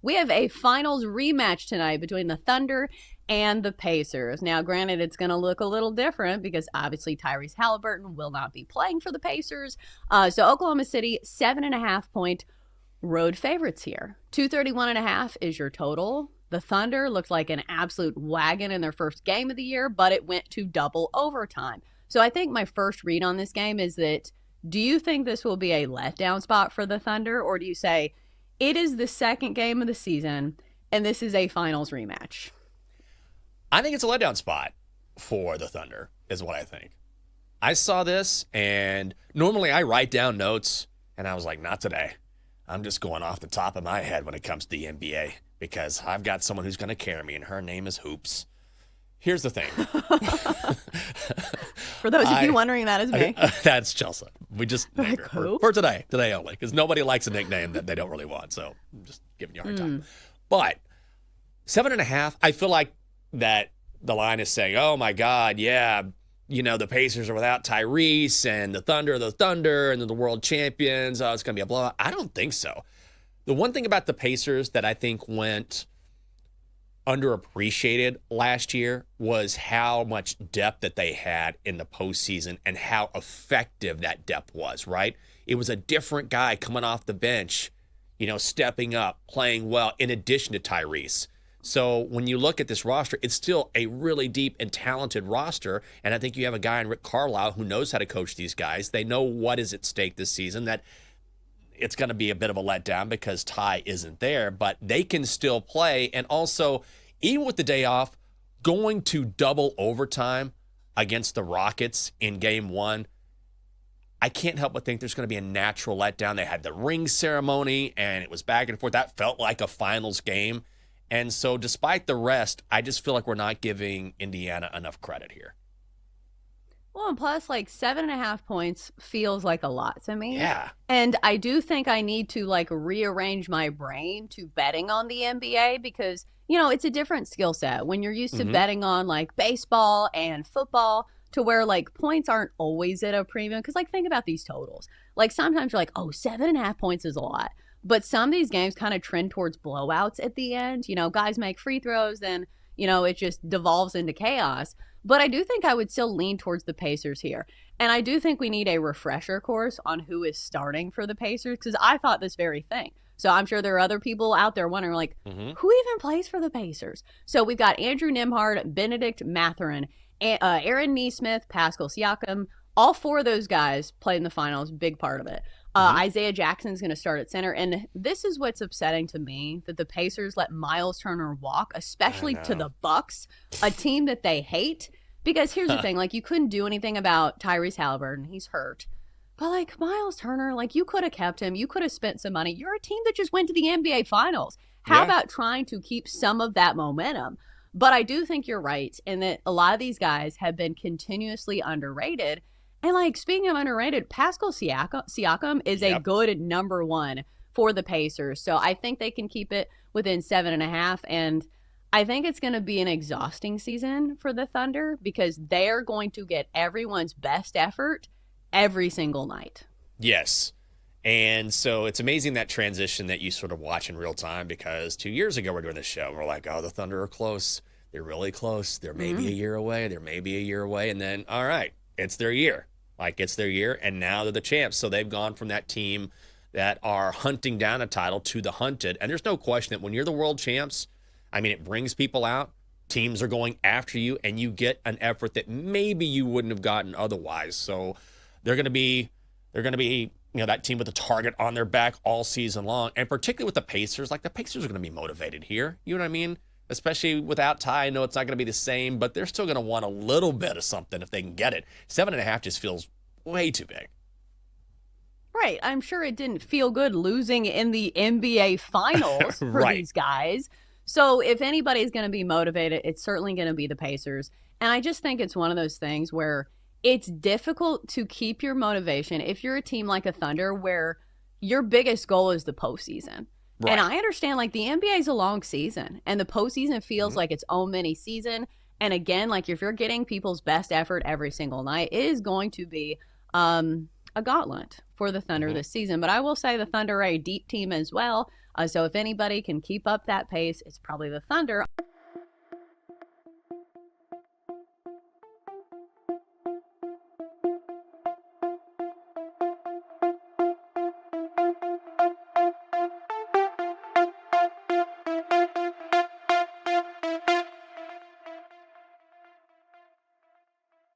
We have a finals rematch tonight between the Thunder and the Pacers. Now, granted, it's going to look a little different because obviously Tyrese Haliburton will not be playing for the Pacers. So Oklahoma City, 7.5-point road favorites here. 231.5 is your total. The Thunder looked like an absolute wagon in their first game of the year, but it went to double overtime. So I think my first read on this game is that, do you think this will be a letdown spot for the Thunder, or do you say it is the second game of the season and this is a finals rematch? I think it's a letdown spot for the Thunder, is what I think. I saw this, and normally I write down notes, and I was like, not today. I'm just going off the top of my head when it comes to the NBA, because I've got someone who's going to carry me, and her name is Hoops. Here's the thing. For those of you wondering, that is me. That's Chelsa. We just named her for today only, because nobody likes a nickname that they don't really want. So I'm just giving you a hard time. But 7.5, I feel like that the line is saying, oh my God, yeah, the Pacers are without Tyrese, and the Thunder, and then the world champions. Oh, it's going to be a blowout. I don't think so. The one thing about the Pacers that I think went underappreciated last year was how much depth that they had in the postseason and how effective that depth was, right? It was a different guy coming off the bench, stepping up, playing well, in addition to Tyrese. So when you look at this roster, it's still a really deep and talented roster. And I think you have a guy in Rick Carlisle who knows how to coach these guys. They know what is at stake this season, that it's going to be a bit of a letdown because Ty isn't there, but they can still play. And also, even with the day off, going to double overtime against the Rockets in game one, I can't help but think there's going to be a natural letdown. They had the ring ceremony, and it was back and forth. That felt like a finals game. And so despite the rest, I just feel like we're not giving Indiana enough credit here. Well, and plus, 7.5 points feels like a lot to me. Yeah. And I do think I need to rearrange my brain to betting on the NBA because, it's a different skill set when you're used to betting on baseball and football, to where points aren't always at a premium. Because think about these totals. Sometimes you're 7.5 points is a lot. But some of these games kind of trend towards blowouts at the end. Guys make free throws, then, it just devolves into chaos. But I do think I would still lean towards the Pacers here. And I do think we need a refresher course on who is starting for the Pacers, because I thought this very thing. So I'm sure there are other people out there wondering, who even plays for the Pacers? So we've got Andrew Nembhard, Benedict Mathurin, Aaron Nesmith, Pascal Siakam. All four of those guys played in the finals, big part of it. Isaiah Jackson's going to start at center. And this is what's upsetting to me, that the Pacers let Miles Turner walk, especially to the Bucks, a team that they hate. Because here's the thing, you couldn't do anything about Tyrese Haliburton. He's hurt. But Miles Turner, you could have kept him. You could have spent some money. You're a team that just went to the NBA Finals. How about trying to keep some of that momentum? But I do think you're right in that a lot of these guys have been continuously underrated. And speaking of underrated, Pascal Siakam is a good number one for the Pacers. So I think they can keep it within 7.5. And I think it's going to be an exhausting season for the Thunder because they're going to get everyone's best effort every single night. Yes. And so it's amazing that transition that you sort of watch in real time, because 2 years ago we're doing this show and we're like, oh, the Thunder are close. They're really close. They're maybe a year away. They're maybe a year away. And then, all right, it's their year. It's their year, and now they're the champs. So they've gone from that team that are hunting down a title to the hunted. And there's no question that when you're the world champs, it brings people out. Teams are going after you, and you get an effort that maybe you wouldn't have gotten otherwise. So they're going to be that team with a target on their back all season long. And particularly with the Pacers, the Pacers are going to be motivated here. You know what I mean? Especially without Ty. I know it's not going to be the same, but they're still going to want a little bit of something if they can get it. 7.5 just feels way too big. Right. I'm sure it didn't feel good losing in the NBA Finals for these guys. So if anybody's going to be motivated, it's certainly going to be the Pacers. And I just think it's one of those things where it's difficult to keep your motivation if you're a team like a Thunder where your biggest goal is the postseason. Right. And I understand the NBA is a long season and the postseason feels like its own mini season. And again, if you're getting people's best effort every single night, it is going to be a gauntlet for the Thunder this season. But I will say the Thunder are a deep team as well. So if anybody can keep up that pace, it's probably the Thunder.